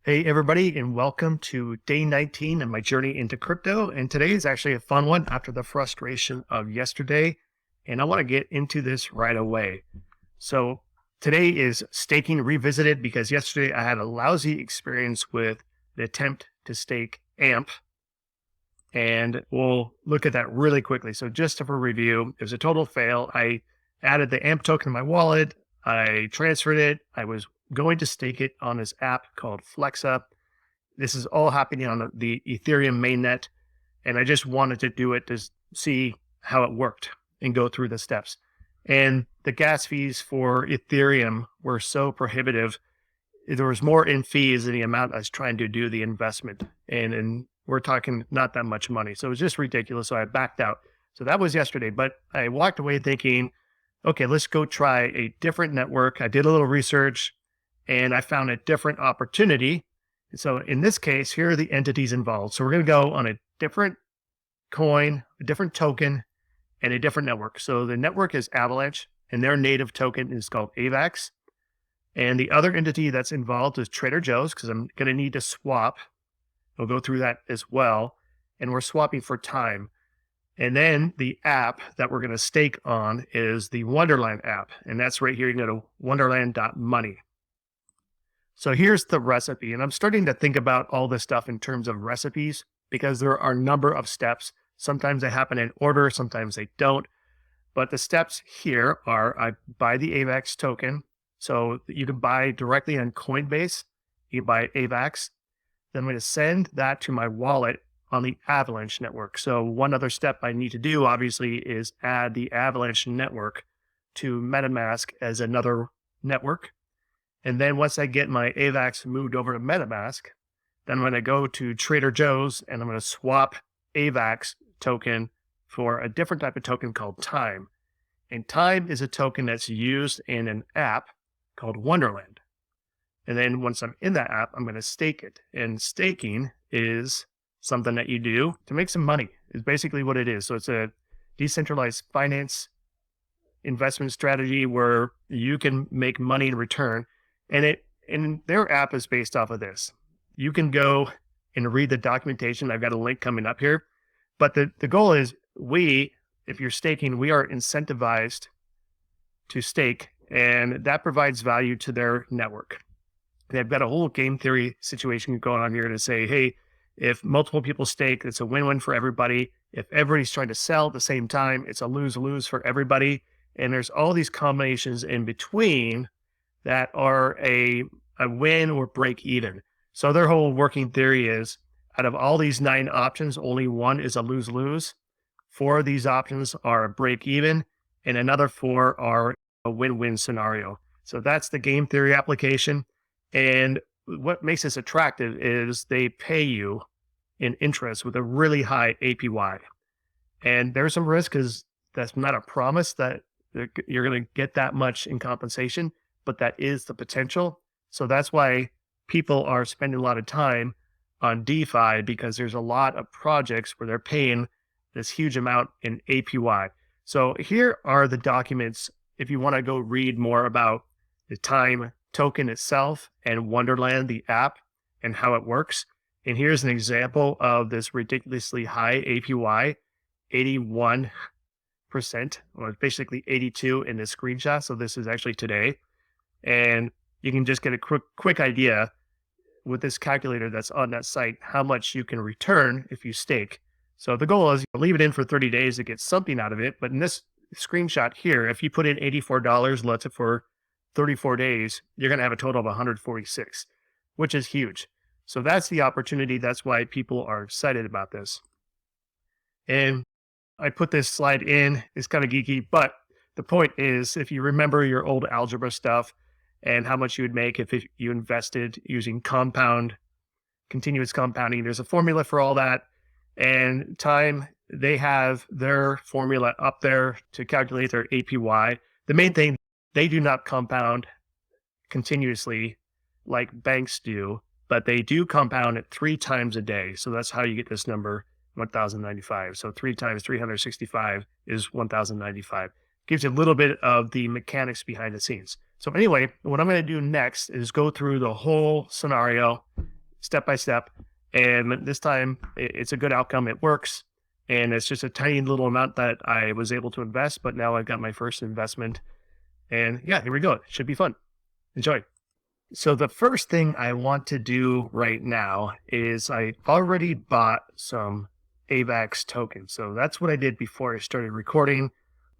Hey, everybody, and welcome to day 19 of my journey into crypto. And today is actually a fun one after the frustration of yesterday. And I want to get into this right away. So today is staking revisited because yesterday I had a lousy experience with the attempt to stake AMP. And we'll look at that really quickly. So just for review, it was a total fail. I added the AMP token to my wallet. I transferred it. I was going to stake it on this app called Flexa. This is all happening on the Ethereum mainnet. And I just wanted to do it to see how it worked and go through the steps. And the gas fees for Ethereum were so prohibitive. There was more in fees than the amount I was trying to do the investment. And we're talking not that much money. So it was just ridiculous. So I backed out. So that was yesterday. But I walked away thinking, okay, let's go try a different network. I did a little research and I found a different opportunity. So in this case, here are the entities involved. So we're going to go on a different coin, a different token, and a different network. So the network is Avalanche, and their native token is called AVAX. And the other entity that's involved is TraderJoe's, because I'm going to need to swap. We'll go through that as well. And we're swapping for time. And then the app that we're going to stake on is the Wonderland app. And that's right here. You can go to wonderland.money. So here's the recipe. And I'm starting to think about all this stuff in terms of recipes because there are a number of steps. Sometimes they happen in order, sometimes they don't. But the steps here are I buy the AVAX token. So you can buy directly on Coinbase. You buy AVAX. Then I'm going to send that to my wallet on the Avalanche network. So one other step I need to do, obviously, is add the Avalanche network to MetaMask as another network. And then once I get my AVAX moved over to MetaMask, then I'm going to go to TraderJoe's and I'm going to swap AVAX token for a different type of token called Time. And Time is a token that's used in an app called Wonderland. And then once I'm in that app, I'm going to stake it. And staking is something that you do to make some money, is basically what it is. So it's a decentralized finance investment strategy where you can make money in return. And their app is based off of this. You can go and read the documentation. I've got a link coming up here. But the goal is if you're staking, we are incentivized to stake, and that provides value to their network. They've got a whole game theory situation going on here to say, hey, if multiple people stake, it's a win-win for everybody. If everybody's trying to sell at the same time, it's a lose-lose for everybody. And there's all these combinations in between that are a win or break even. So their whole working theory is out of all these 9 options, only one is a lose-lose. 4 of these options are a break even, and another 4 are a win-win scenario. So that's the game theory application. And what makes this attractive is they pay you in interest with a really high APY. And there's some risk because that's not a promise that you're going to get that much in compensation, but that is the potential. So that's why people are spending a lot of time on DeFi, because there's a lot of projects where they're paying this huge amount in APY. So here are the documents if you want to go read more about the Time token itself and Wonderland, the app, and how it works. And here's an example of this ridiculously high APY, 81%, or basically 82 in this screenshot. So this is actually today. And you can just get a quick idea with this calculator that's on that site, how much you can return if you stake. So the goal is you leave it in for 30 days to get something out of it. But in this screenshot here, if you put in $84, let's say for 34 days, you're going to have a total of 146, which is huge. So that's the opportunity. That's why people are excited about this. And I put this slide in. It's kind of geeky, but the point is, if you remember your old algebra stuff and how much you would make if you invested using continuous compounding, there's a formula for all that. And Time, they have their formula up there to calculate their APY. The main thing, they do not compound continuously like banks do, but they do compound it 3 times a day. So that's how you get this number, 1,095. So 3 times 365 is 1,095. Gives you a little bit of the mechanics behind the scenes. So anyway, what I'm going to do next is go through the whole scenario step by step. And this time it's a good outcome. It works. And it's just a tiny little amount that I was able to invest, but now I've got my first investment. And yeah, here we go. It should be fun. Enjoy. So the first thing I want to do right now is I already bought some AVAX tokens. So that's what I did before I started recording.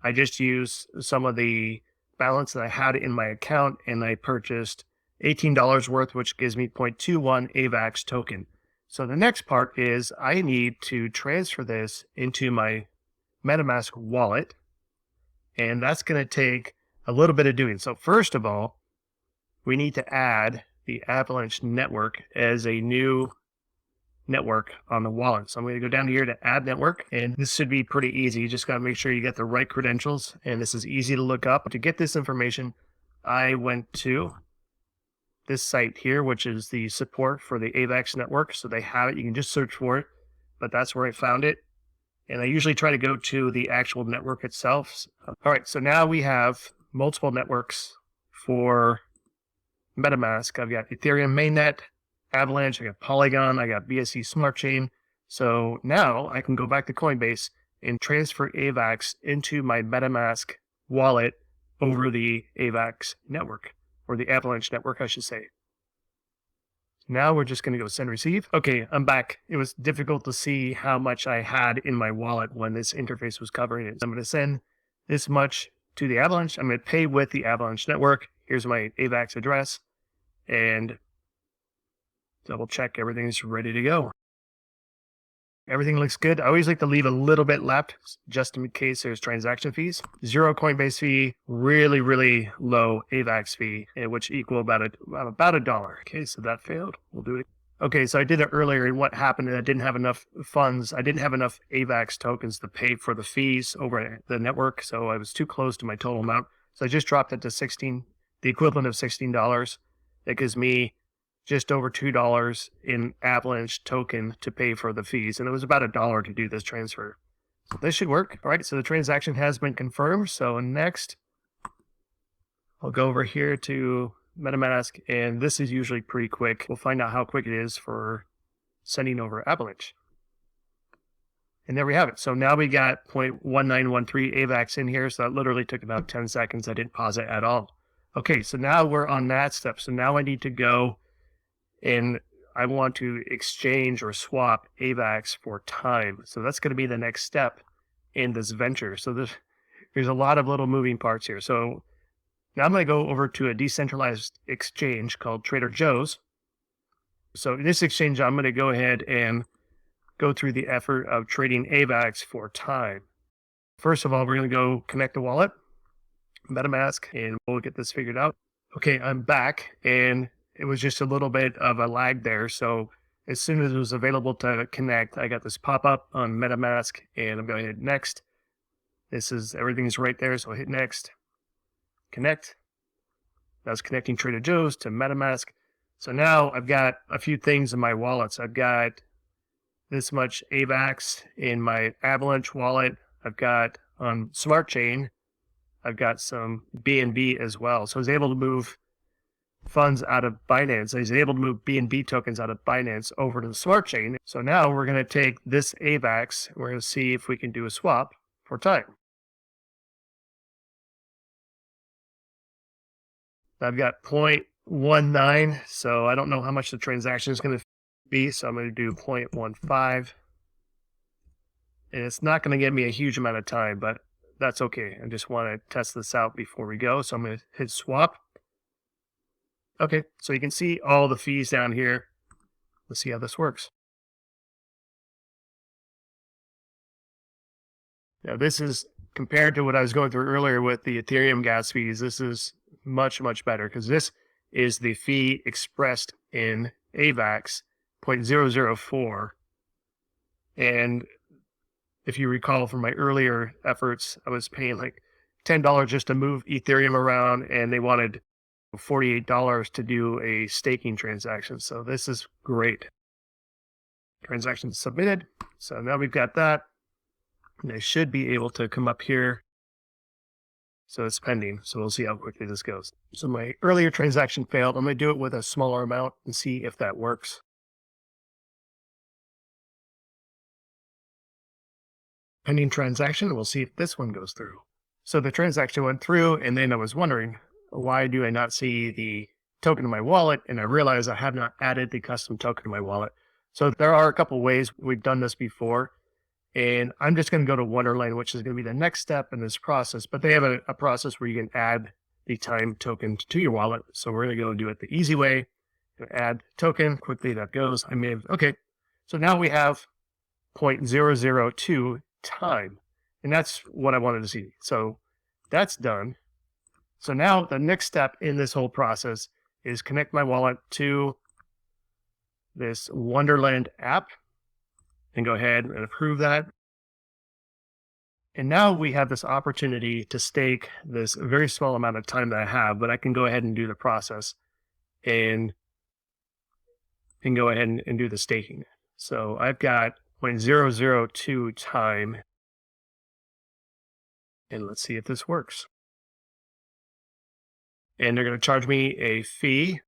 I just used some of the balance that I had in my account and I purchased $18 worth, which gives me 0.21 AVAX token. So the next part is I need to transfer this into my MetaMask wallet, and that's going to take a little bit of doing. So first of all, we need to add the Avalanche network as a new network on the wallet. So I'm going to go down here to add network, and this should be pretty easy. You just got to make sure you get the right credentials, and this is easy to look up. To get this information, I went to this site here, which is the support for the AVAX network. So they have it. You can just search for it, but that's where I found it. And I usually try to go to the actual network itself. All right, so now we have multiple networks for MetaMask. I've got Ethereum mainnet, Avalanche, I got Polygon, I got BSC Smart Chain. So now I can go back to Coinbase and transfer AVAX into my MetaMask wallet over the AVAX network, or the Avalanche network, I should say. Now we're just going to go send receive. Okay, I'm back. It was difficult to see how much I had in my wallet when this interface was covering it. So I'm going to send this much to the Avalanche. I'm going to pay with the Avalanche network. Here's my AVAX address, and double check everything's ready to go. Everything looks good. I always like to leave a little bit left just in case there's transaction fees. 0 Coinbase fee, really, really low AVAX fee, which equal about a dollar. Okay, so that failed. We'll do it. Okay, so I did it earlier, and what happened is I didn't have enough funds. I didn't have enough AVAX tokens to pay for the fees over the network, so I was too close to my total amount. So I just dropped it to the equivalent of $16. That gives me just over $2 in Avalanche token to pay for the fees. And it was about $1 to do this transfer. So this should work. All right, so the transaction has been confirmed. So next, I'll go over here to MetaMask, and this is usually pretty quick. We'll find out how quick it is for sending over Avalanche. And there we have it. So now we got 0.1913 AVAX in here. So that literally took about 10 seconds. I didn't pause it at all. Okay, so now we're on that step. So now I need to go and I want to exchange or swap AVAX for time. So that's going to be the next step in this venture. So there's a lot of little moving parts here. So now I'm going to go over to a decentralized exchange called TraderJoe's. So in this exchange, I'm going to go ahead and go through the effort of trading AVAX for time. First of all, we're going to go connect the wallet, MetaMask, and we'll get this figured out. Okay, I'm back, and it was just a little bit of a lag there. So as soon as it was available to connect, I got this pop-up on MetaMask, and I'm going to hit next. Everything's right there, so I hit next, connect. That's connecting TraderJoe's to MetaMask. So now I've got a few things in my wallets. I've got this much AVAX in my Avalanche wallet. I've got on Smart Chain, I've got some BNB as well. So I was able to move funds out of Binance. I was able to move BNB tokens out of Binance over to the Smart Chain. So now we're going to take this AVAX. We're going to see if we can do a swap for time. I've got 0.19, so I don't know how much the transaction is going to be, so I'm going to do 0.15. And it's not going to give me a huge amount of time, but that's okay. I just want to test this out before we go. So I'm going to hit swap. Okay, so you can see all the fees down here. Let's see how this works. Now this is, compared to what I was going through earlier with the Ethereum gas fees, this is much, much better because this is the fee expressed in AVAX 0.004. And if you recall from my earlier efforts, I was paying like $10 just to move Ethereum around, and they wanted $48 to do a staking transaction. So this is great. Transaction submitted. So now we've got that. And they should be able to come up here. So it's pending. So we'll see how quickly this goes. So my earlier transaction failed. I'm going to do it with a smaller amount and see if that works. pending transaction, and we'll see if this one goes through. So the transaction went through, and then I was wondering, why do I not see the token in my wallet? And I realized I have not added the custom token to my wallet. So there are a couple ways. We've done this before, and I'm just going to go to Wonderland, which is going to be the next step in this process. But they have a process where you can add the time token to your wallet. So we're going to go do it the easy way. Add token, quickly that goes. Okay. So now we have 0.002 time, and that's what I wanted to see. So that's done. So now the next step in this whole process is connect my wallet to this Wonderland app and go ahead and approve that. And now we have this opportunity to stake this very small amount of time that I have, but I can go ahead and do the process and go ahead and do the staking. So I've got 0.002 time, and let's see if this works. And they're going to charge me a fee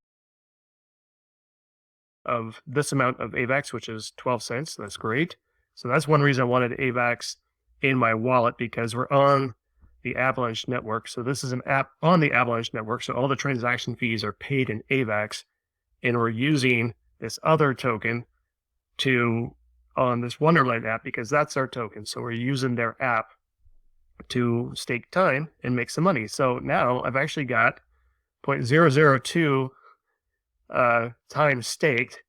of this amount of AVAX, which is 12 cents. That's great. So that's one reason I wanted AVAX in my wallet, because we're on the Avalanche network. So this is an app on the Avalanche network. So all the transaction fees are paid in AVAX, and we're using this other token on this Wonderland app because that's our token. So we're using their app to stake time and make some money. So now I've actually got 0.002 time staked,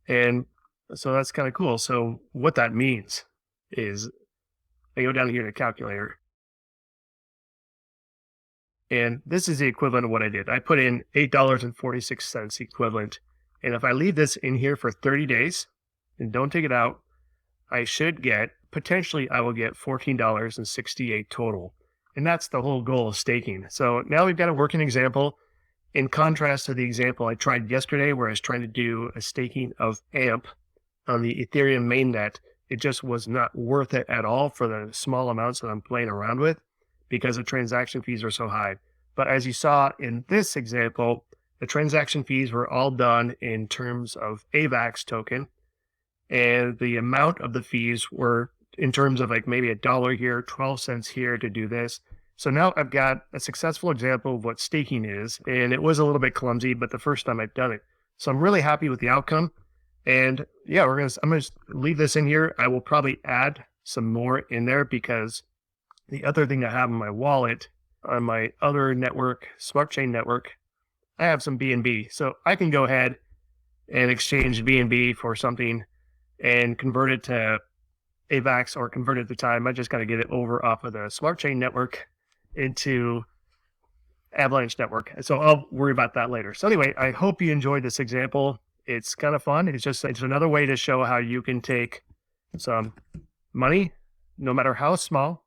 and so that's kind of cool. So what that means is I go down here to calculator, and this is the equivalent of what I did. I put in $8.46 equivalent, and if I leave this in here for 30 days and don't take it out, I should get, potentially I will get $14.68 total. And that's the whole goal of staking. So now we've got a working example. In contrast to the example I tried yesterday, where I was trying to do a staking of AMP on the Ethereum mainnet, it just was not worth it at all for the small amounts that I'm playing around with because the transaction fees are so high. But as you saw in this example, the transaction fees were all done in terms of AVAX token, and the amount of the fees were in terms of like maybe $1 here, 12 cents here to do this. So now I've got a successful example of what staking is, and it was a little bit clumsy, but the first time I've done it. So I'm really happy with the outcome. And yeah, I'm going to leave this in here. I will probably add some more in there because the other thing I have in my wallet on my other network, Smart Chain network, I have some BNB. So I can go ahead and exchange BNB for something and convert it to AVAX or convert it to time. I just got to get it over off of the Smart Chain network into Avalanche network. So I'll worry about that later. So anyway, I hope you enjoyed this example. It's kind of fun. It's another way to show how you can take some money, no matter how small,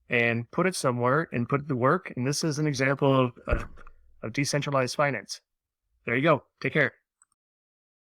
and put it somewhere and put it to work. And this is an example of decentralized finance. There you go. Take care.